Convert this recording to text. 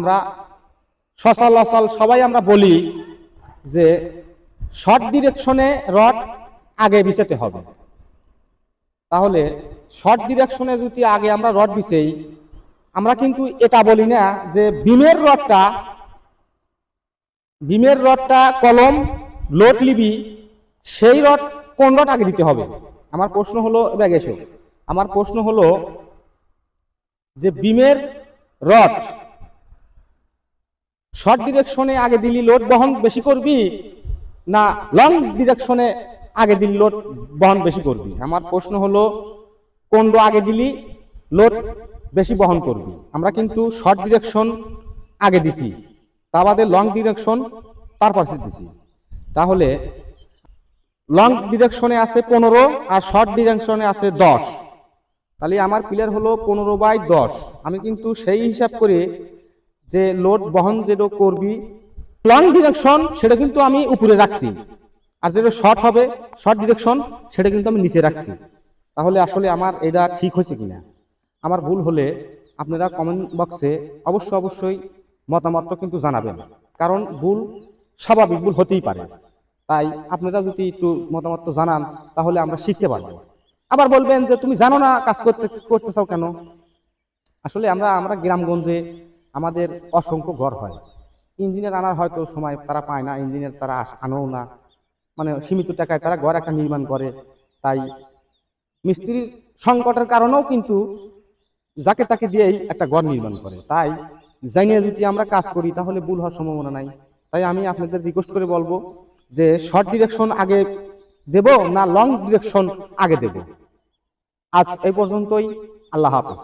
আমরা সচরাচর সবাই আমরা বলি যে শর্ট ডিরেকশনে রড আগে বিছাতে হবে। তাহলে শর্ট ডিরেকশনে যদি আগে আমরা রড বিছাই, আমরা কিন্তু এটা বলি না যে বিমের রডটা কলম লোড লিবি, সেই রড কোন রড আগে দিতে হবে। আমার প্রশ্ন হলো আমার প্রশ্ন হলো যে বিমের রড শর্ট ডিরেকশনে আগে দিলি লোড বহন বেশি করবি না লং ডিরেকশনে আগে দিলি লোড বহন বেশি করবি? আমার প্রশ্ন হলো কোন আগে দিলি লোড বেশি বহন করবি। আমরা কিন্তু শর্ট ডিরেকশন আগে দিছি, তা বাদে লং ডিরেকশন তারপর দিছি। তাহলে লং ডিরেকশনে আছে 15 আর শর্ট ডিরেকশনে আছে 10। তাহলে আমার ক্লিয়ার হলো 15/10। আমি কিন্তু সেই হিসাব করে যে লোড বহন যেটা করবি লং ডিরেকশন সেটা কিন্তু আমি উপরে রাখছি, আর যেটা শর্ট ডিরেকশন সেটা কিন্তু আমি নিচে রাখছি। তাহলে আসলে আমার এটা ঠিক হয়েছে কিনা, আমার ভুল হলে আপনারা কমেন্ট বক্সে অবশ্যই মতামতটা কিন্তু জানাবেন, কারণ ভুল স্বাভাবিক, ভুল হতেই পারে। তাই আপনারা যদি একটু মতামত জানান তাহলে আমরা শিখতে পারবো। আবার বলবেন যে তুমি জানো না, কাজ করতে চাও কেন? আসলে আমরা গ্রামগঞ্জে আমাদের অসংখ্য ঘর হয়, ইঞ্জিনিয়ার আনার হয়তো সময় তারা পায় না, ইঞ্জিনিয়ার তারা আনেও না, মানে সীমিত টাকায় তারা ঘর একটা নির্মাণ করে। তাই মিস্ত্রির সংকটের কারণেও কিন্তু যাকে তাকে দিয়েই একটা ঘর নির্মাণ করে। তাই জানিয়ে যদি আমরা কাজ করি তাহলে ভুল হওয়ার সম্ভাবনা নাই। তাই আমি আপনাদের রিকোয়েস্ট করে বলবো যে শর্ট ডিরেকশন আগে দেব না লং ডিরেকশন আগে দেব। আজ এই পর্যন্তই। আল্লাহ হাফেজ।